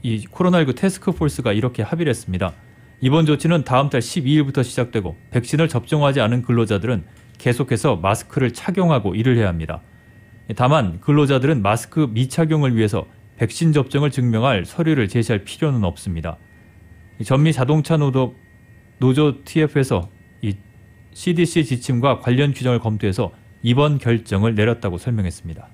이 코로나19 태스크포스가 이렇게 합의를 했습니다. 이번 조치는 다음 달 12일부터 시작되고 백신을 접종하지 않은 근로자들은 계속해서 마스크를 착용하고 일을 해야 합니다. 다만 근로자들은 마스크 미착용을 위해서 백신 접종을 증명할 서류를 제시할 필요는 없습니다. 전미 자동차 노조 TF에서 이 CDC 지침과 관련 규정을 검토해서 이번 결정을 내렸다고 설명했습니다.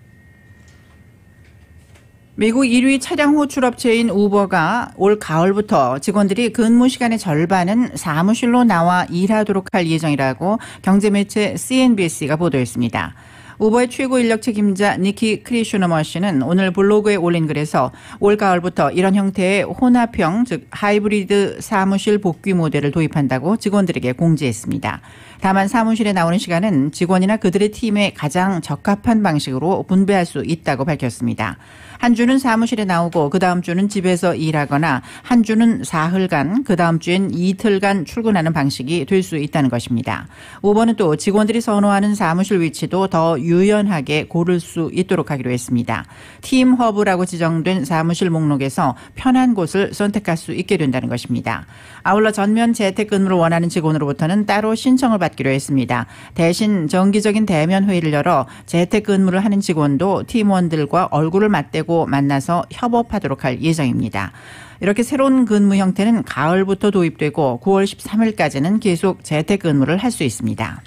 미국 1위 차량 호출업체인 우버가 올 가을부터 직원들이 근무 시간의 절반은 사무실로 나와 일하도록 할 예정이라고 경제매체 CNBC가 보도했습니다. 우버의 최고 인력 책임자 니키 크리슈너머 씨는 오늘 블로그에 올린 글에서 올 가을부터 이런 형태의 혼합형, 즉 하이브리드 사무실 복귀 모델을 도입한다고 직원들에게 공지했습니다. 다만 사무실에 나오는 시간은 직원이나 그들의 팀에 가장 적합한 방식으로 분배할 수 있다고 밝혔습니다. 한 주는 사무실에 나오고 그 다음 주는 집에서 일하거나 한 주는 사흘간 그 다음 주엔 이틀간 출근하는 방식이 될 수 있다는 것입니다. 우버는 또 직원들이 선호하는 사무실 위치도 더 유연하게 고를 수 있도록 하기로 했습니다. 팀 허브라고 지정된 사무실 목록에서 편한 곳을 선택할 수 있게 된다는 것입니다. 아울러 전면 재택근무를 원하는 직원으로부터는 따로 신청을 받기로 했습니다. 대신 정기적인 대면 회의를 열어 재택근무를 하는 직원도 팀원들과 얼굴을 맞대고 만나서 협업하도록 할 예정입니다. 이렇게 새로운 근무 형태는 가을부터 도입되고 9월 13일까지는 계속 재택근무를 할 수 있습니다.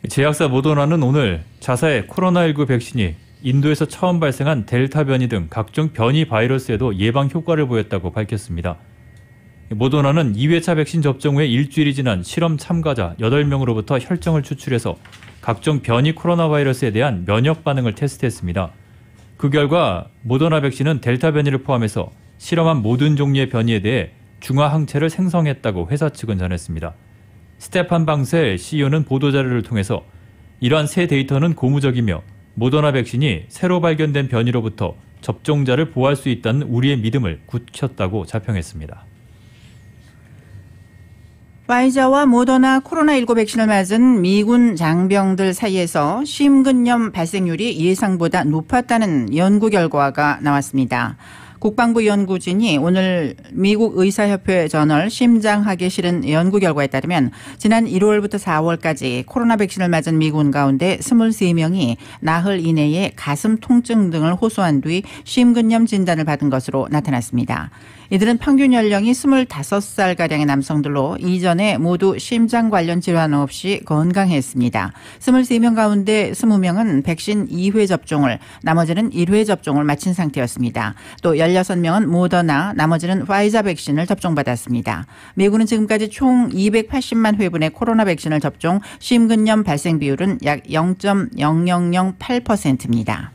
제약사 모더나는 오늘 자사의 코로나19 백신이 인도에서 처음 발생한 델타 변이 등 각종 변이 바이러스에도 예방 효과를 보였다고 밝혔습니다. 모더나는 2회차 백신 접종 후에 일주일이 지난 실험 참가자 8명으로부터 혈정을 추출해서 각종 변이 코로나 바이러스에 대한 면역 반응을 테스트했습니다. 그 결과 모더나 백신은 델타 변이를 포함해서 실험한 모든 종류의 변이에 대해 중화 항체를 생성했다고 회사 측은 전했습니다. 스테판 방셀 CEO는 보도자료를 통해서 이러한 새 데이터는 고무적이며 모더나 백신이 새로 발견된 변이로부터 접종자를 보호할 수 있다는 우리의 믿음을 굳혔다고 자평했습니다. 파이자와 모더나 코로나19 백신을 맞은 미군 장병들 사이에서 심근염 발생률이 예상보다 높았다는 연구 결과가 나왔습니다. 국방부 연구진이 오늘 미국 의사협회 저널 심장하기 싫은 연구 결과에 따르면 지난 1월부터 4월까지 코로나 백신을 맞은 미군 가운데 23명이 나흘 이내에 가슴 통증 등을 호소한 뒤 심근염 진단을 받은 것으로 나타났습니다. 이들은 평균 연령이 25살가량의 남성들로 이전에 모두 심장 관련 질환 없이 건강했습니다. 23명 가운데 20명은 백신 2회 접종을, 나머지는 1회 접종을 마친 상태였습니다. 또 16명은 모더나, 나머지는 파이자 백신을 접종받았습니다. 미국은 지금까지 총 280만 회분의 코로나 백신을 접종, 심근염 발생 비율은 약 0.0008%입니다.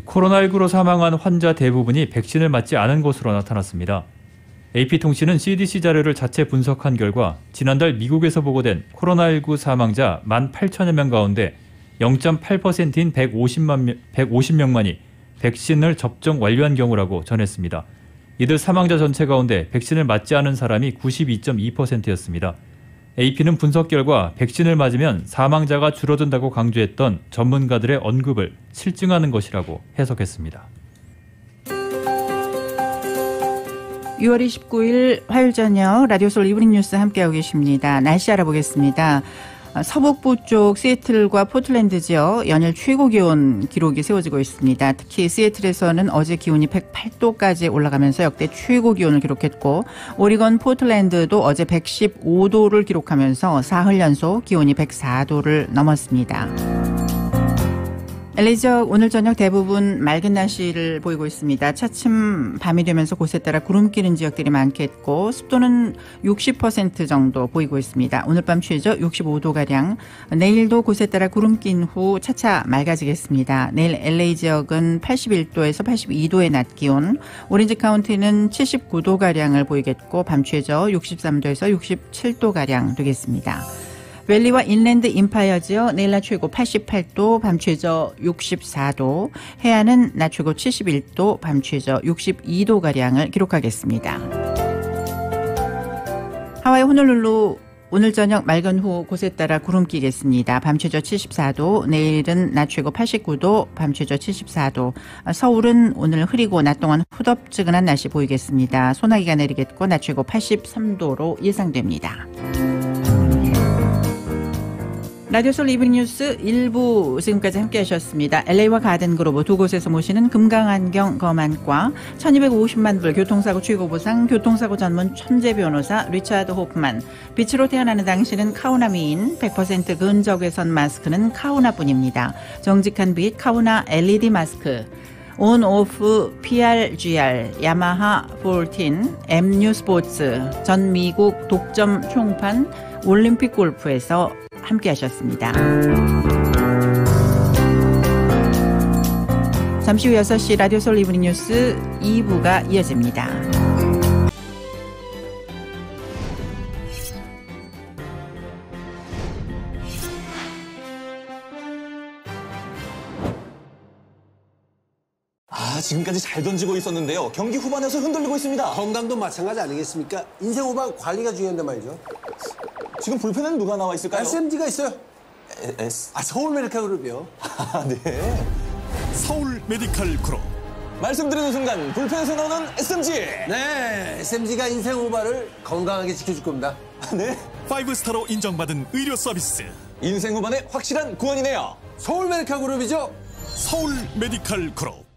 코로나19로 사망한 환자 대부분이 백신을 맞지 않은 것으로 나타났습니다. AP통신은 CDC 자료를 자체 분석한 결과 지난달 미국에서 보고된 코로나19 사망자 18,000여 명 가운데 0.8%인 150명만이 백신을 접종 완료한 경우라고 전했습니다. 이들 사망자 전체 가운데 백신을 맞지 않은 사람이 92.2%였습니다. AP는 분석 결과 백신을 맞으면 사망자가 줄어든다고 강조했던 전문가들의 언급을 실증하는 것이라고 해석했습니다. 6월 29일 화요일 저녁 라디오 서울 이브닝 뉴스 함께하고 계십니다. 날씨 알아보겠습니다. 서북부 쪽 시애틀과 포틀랜드 지역 연일 최고 기온 기록이 세워지고 있습니다. 특히 시애틀에서는 어제 기온이 108도까지 올라가면서 역대 최고 기온을 기록했고 오리건 포틀랜드도 어제 115도를 기록하면서 사흘 연속 기온이 104도를 넘었습니다. LA 지역 오늘 저녁 대부분 맑은 날씨를 보이고 있습니다. 차츰 밤이 되면서 곳에 따라 구름 끼는 지역들이 많겠고 습도는 60% 정도 보이고 있습니다. 오늘 밤 최저 65도가량, 내일도 곳에 따라 구름 낀 후 차차 맑아지겠습니다. 내일 LA 지역은 81도에서 82도의 낮 기온, 오렌지 카운티는 79도가량을 보이겠고 밤 최저 63도에서 67도가량 되겠습니다. 밸리와 인랜드 임파이어 지역 내일 낮 최고 88도, 밤 최저 64도, 해안은 낮 최고 71도, 밤 최저 62도가량을 기록하겠습니다. 하와이 호놀룰루 오늘 저녁 맑은 후 곳에 따라 구름 끼겠습니다. 밤 최저 74도, 내일은 낮 최고 89도, 밤 최저 74도. 서울은 오늘 흐리고 낮 동안 후덥지근한 날씨 보이겠습니다. 소나기가 내리겠고 낮 최고 83도로 예상됩니다. 라디오 솔 이브닝 뉴스 1부 지금까지 함께 하셨습니다. LA와 가든그로브 두 곳에서 모시는 금강안경 검안과 1250만 불 교통사고 최고보상 교통사고 전문 천재 변호사 리차드 호프만, 빛으로 태어나는 당신은 카우나 미인, 100% 근적외선 마스크는 카우나뿐입니다. 정직한 빛 카우나 LED 마스크, 온오프 PRGR, 야마하 14, MU 스포츠, 전 미국 독점 총판, 올림픽 골프에서 함께 하셨습니다. 잠시 후 6시 라디오 솔 이브닝 뉴스 2부가 이어집니다. 지금까지 잘 던지고 있었는데요. 경기 후반에서 흔들리고 있습니다. 건강도 마찬가지 아니겠습니까? 인생 후반 관리가 중요한데 말이죠. 지금 불펜에는 누가 나와 있을까요? SMG가 있어요. 서울 메디칼 그룹이요. 네. 서울 메디칼 그룹. 말씀드리는 순간 불펜에서 나오는 SMG. 네, SMG가 인생 후반을 건강하게 지켜줄 겁니다. 네. 5스타로 인정받은 의료 서비스. 인생 후반의 확실한 구원이네요. 서울 메디칼 그룹이죠. 서울 메디칼 그룹.